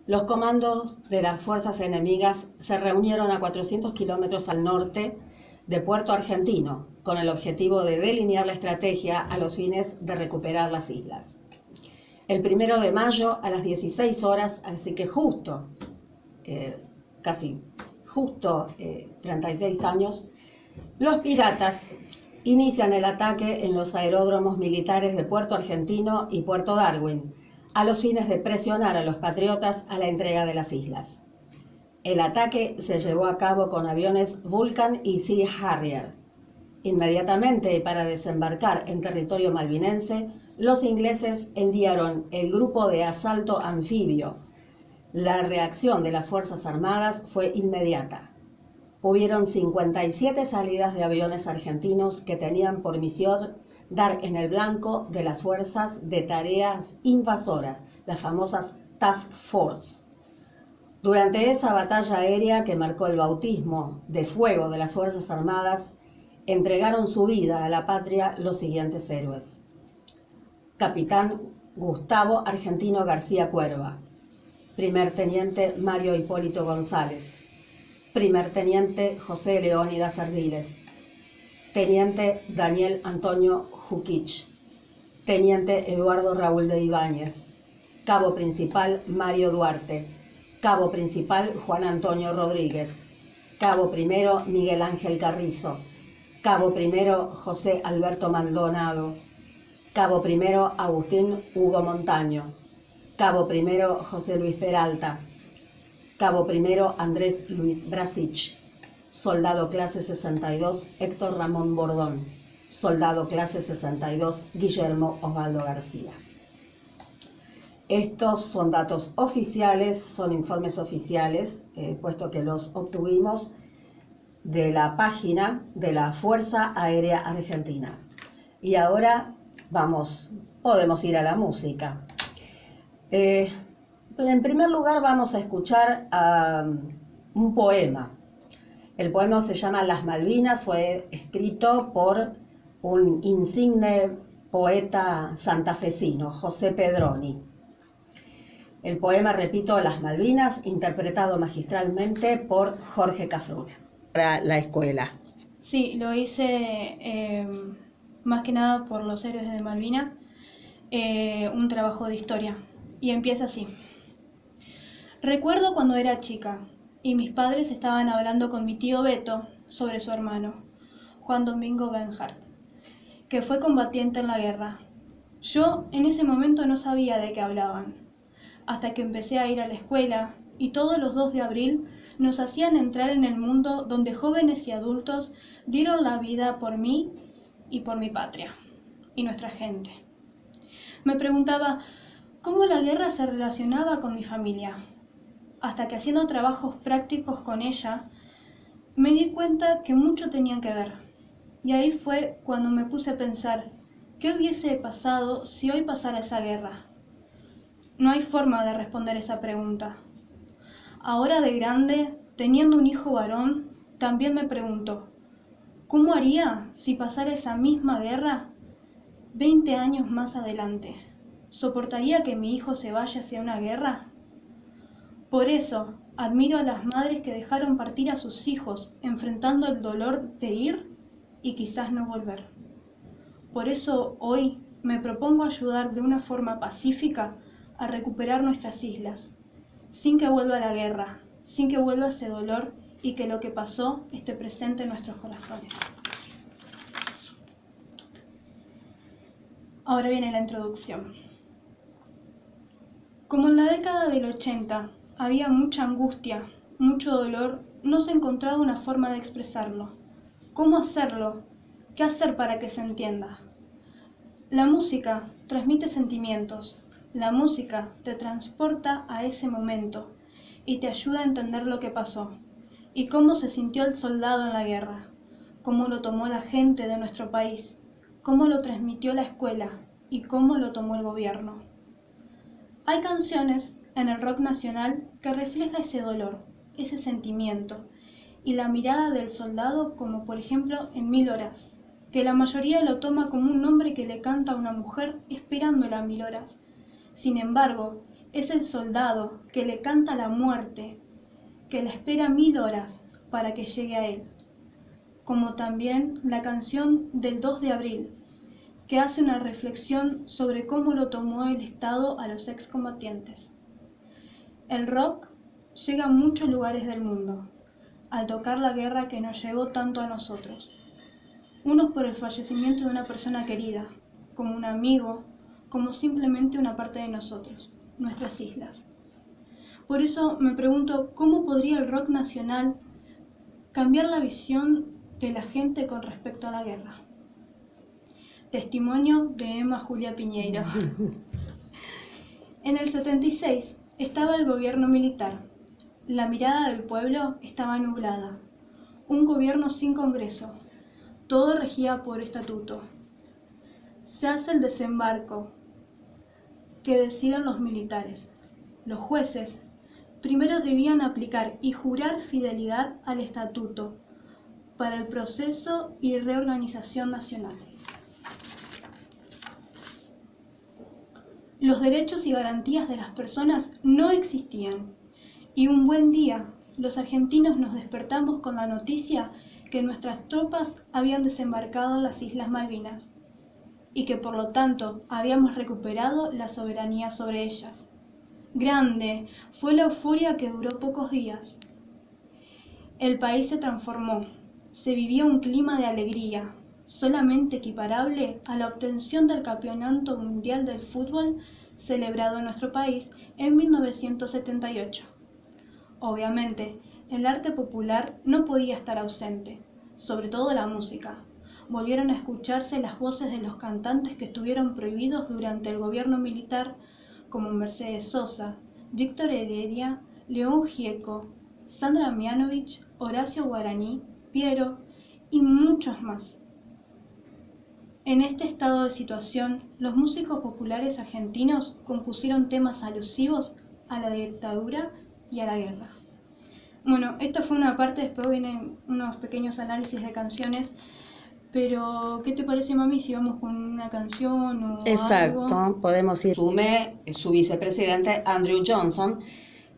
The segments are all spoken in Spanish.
Los comandos de las fuerzas enemigas se reunieron a 400 kilómetros al norte de Puerto Argentino, con el objetivo de delinear la estrategia a los fines de recuperar las islas. El 1 de mayo a las 16 horas, así que casi justo 36 años, los piratas inician el ataque en los aeródromos militares de Puerto Argentino y Puerto Darwin, a los fines de presionar a los patriotas a la entrega de las islas. El ataque se llevó a cabo con aviones Vulcan y Sea Harrier. Inmediatamente, para desembarcar en territorio malvinense, los ingleses enviaron el grupo de asalto anfibio. La reacción de las Fuerzas Armadas fue inmediata. Hubieron 57 salidas de aviones argentinos que tenían por misión dar en el blanco de las fuerzas de tareas invasoras, las famosas Task Force. Durante esa batalla aérea que marcó el bautismo de fuego de las Fuerzas Armadas, entregaron su vida a la patria los siguientes héroes. Capitán Gustavo Argentino García Cuerva, primer teniente Mario Hipólito González, primer teniente José Leónidas Ardiles, teniente Daniel Antonio Juquich, teniente Eduardo Raúl de Ibáñez, cabo principal Mario Duarte, cabo principal Juan Antonio Rodríguez, cabo primero Miguel Ángel Carrizo, cabo primero José Alberto Maldonado, cabo primero Agustín Hugo Montaño, cabo primero José Luis Peralta, cabo primero Andrés Luis Brasich, soldado clase 62 Héctor Ramón Bordón, soldado clase 62 Guillermo Osvaldo García. Estos son datos oficiales, son informes oficiales, puesto que los obtuvimos de la página de la Fuerza Aérea Argentina. Y ahora podemos ir a la música. En primer lugar vamos a escuchar un poema. El poema se llama Las Malvinas, fue escrito por un insigne poeta santafesino, José Pedroni. El poema, repito, Las Malvinas, interpretado magistralmente por Jorge Cafrune, para la escuela. Sí, lo hice más que nada por los héroes de Malvinas, un trabajo de historia. Y empieza así. Recuerdo cuando era chica y mis padres estaban hablando con mi tío Beto sobre su hermano, Juan Domingo Bernhardt, que fue combatiente en la guerra. Yo en ese momento no sabía de qué hablaban, hasta que empecé a ir a la escuela y todos los 2 de abril nos hacían entrar en el mundo donde jóvenes y adultos dieron la vida por mí y por mi patria y nuestra gente. Me preguntaba cómo la guerra se relacionaba con mi familia, hasta que haciendo trabajos prácticos con ella, me di cuenta que mucho tenían que ver. Y ahí fue cuando me puse a pensar, ¿qué hubiese pasado si hoy pasara esa guerra? No hay forma de responder esa pregunta. Ahora de grande, teniendo un hijo varón, también me pregunto, ¿cómo haría si pasara esa misma guerra 20 años más adelante? ¿Soportaría que mi hijo se vaya hacia una guerra? Por eso, admiro a las madres que dejaron partir a sus hijos enfrentando el dolor de ir y quizás no volver. Por eso hoy me propongo ayudar de una forma pacífica a recuperar nuestras islas, sin que vuelva la guerra, sin que vuelva ese dolor y que lo que pasó esté presente en nuestros corazones. Ahora viene la introducción. Como en la década del 80 había mucha angustia, mucho dolor, no se encontraba una forma de expresarlo. ¿Cómo hacerlo? ¿Qué hacer para que se entienda? La música transmite sentimientos. La música te transporta a ese momento y te ayuda a entender lo que pasó y cómo se sintió el soldado en la guerra, cómo lo tomó la gente de nuestro país, cómo lo transmitió la escuela y cómo lo tomó el gobierno. Hay canciones en el rock nacional que refleja ese dolor, ese sentimiento y la mirada del soldado, como por ejemplo en 1000 horas, que la mayoría lo toma como un hombre que le canta a una mujer esperándola 1000 horas. Sin embargo, es el soldado que le canta la muerte, que la espera 1000 horas para que llegue a él, como también la canción del 2 de abril, que hace una reflexión sobre cómo lo tomó el Estado a los excombatientes. El rock llega a muchos lugares del mundo, al tocar la guerra que nos llegó tanto a nosotros. Unos por el fallecimiento de una persona querida, como un amigo, como simplemente una parte de nosotros, nuestras islas. Por eso me pregunto, ¿cómo podría el rock nacional cambiar la visión de la gente con respecto a la guerra? Testimonio de Emma Julia Piñeiro. En el 76 estaba el gobierno militar. La mirada del pueblo estaba nublada. Un gobierno sin Congreso. Todo regía por estatuto. Se hace el desembarco, que deciden los militares. Los jueces primero debían aplicar y jurar fidelidad al estatuto para el proceso y reorganización nacional. Los derechos y garantías de las personas no existían, y un buen día los argentinos nos despertamos con la noticia que nuestras tropas habían desembarcado en las Islas Malvinas y que por lo tanto habíamos recuperado la soberanía sobre ellas. Grande fue la euforia que duró pocos días. El país se transformó, se vivía un clima de alegría, solamente equiparable a la obtención del Campeonato Mundial del Fútbol celebrado en nuestro país en 1978. Obviamente, el arte popular no podía estar ausente, sobre todo la música. Volvieron a escucharse las voces de los cantantes que estuvieron prohibidos durante el gobierno militar, como Mercedes Sosa, Víctor Heredia, León Gieco, Sandra Mianovich, Horacio Guaraní, Piero y muchos más. En este estado de situación, los músicos populares argentinos compusieron temas alusivos a la dictadura y a la guerra. Bueno, esta fue una parte, después vienen unos pequeños análisis de canciones, pero ¿qué te parece, mami, si vamos con una canción o Exacto, algo? podemos ir. Asume su vicepresidente Andrew Johnson,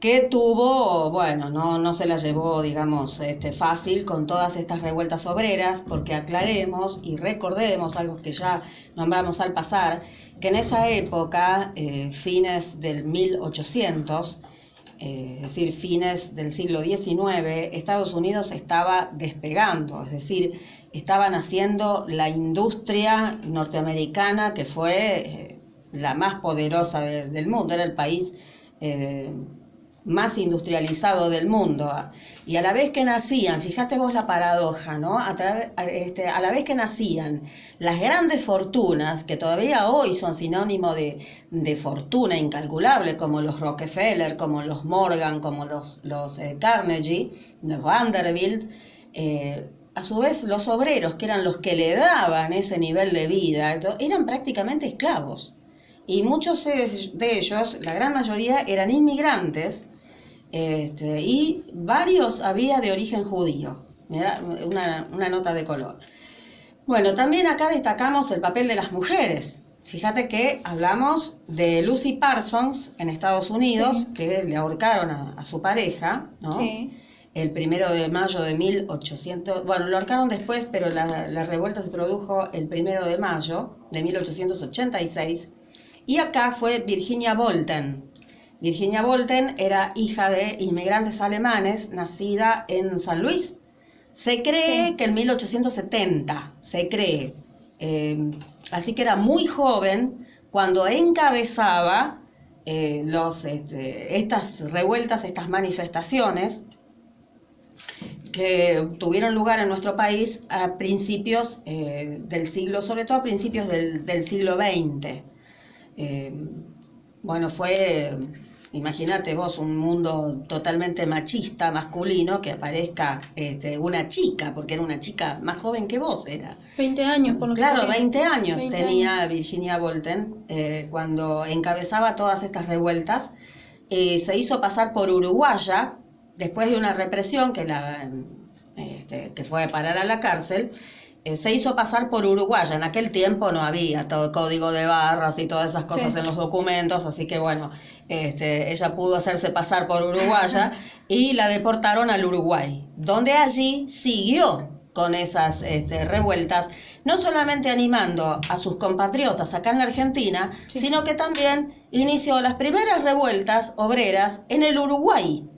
que tuvo, bueno, no se la llevó, digamos, fácil con todas estas revueltas obreras, porque aclaremos y recordemos algo que ya nombramos al pasar, que en esa época, fines del 1800, es decir, fines del siglo XIX, Estados Unidos estaba despegando, es decir, estaban haciendo la industria norteamericana que fue la más poderosa del mundo, era el país más industrializado del mundo. Y a la vez que nacían, fíjate vos la paradoja, ¿no? A la vez que nacían las grandes fortunas, que todavía hoy son sinónimo de fortuna incalculable, como los Rockefeller, como los Morgan, como los Carnegie, los Vanderbilt, a su vez los obreros, que eran los que le daban ese nivel de vida, eran prácticamente esclavos. Y muchos de ellos, la gran mayoría, eran inmigrantes, y varios había de origen judío. Mirá, una nota de color. Bueno, también acá destacamos el papel de las mujeres. Fíjate que hablamos de Lucy Parsons en Estados Unidos, sí, que le ahorcaron a su pareja, ¿no? Sí. El 1 de mayo de 1800, bueno, lo ahorcaron después, pero la revuelta se produjo el 1 de mayo de 1886. Y acá fue Virginia Bolten. Virginia Bolten era hija de inmigrantes alemanes, nacida en San Luis. Se cree que en 1870, se cree. Así que era muy joven cuando encabezaba estas revueltas, estas manifestaciones que tuvieron lugar en nuestro país a principios del siglo, sobre todo a principios del siglo XX. Bueno, fue, imagínate vos, un mundo totalmente machista, masculino, que aparezca una chica, porque era una chica más joven que vos, era. 20 años, por lo que Claro, 20 años tenía Virginia Bolten cuando encabezaba todas estas revueltas. Se hizo pasar por uruguaya, después de una represión que fue a parar a la cárcel. Se hizo pasar por uruguaya. En aquel tiempo no había todo código de barras y todas esas cosas, sí, en los documentos, así que bueno, ella pudo hacerse pasar por uruguaya y la deportaron al Uruguay, donde allí siguió con esas revueltas, no solamente animando a sus compatriotas acá en la Argentina, Sí. sino que también inició las primeras revueltas obreras en el Uruguay.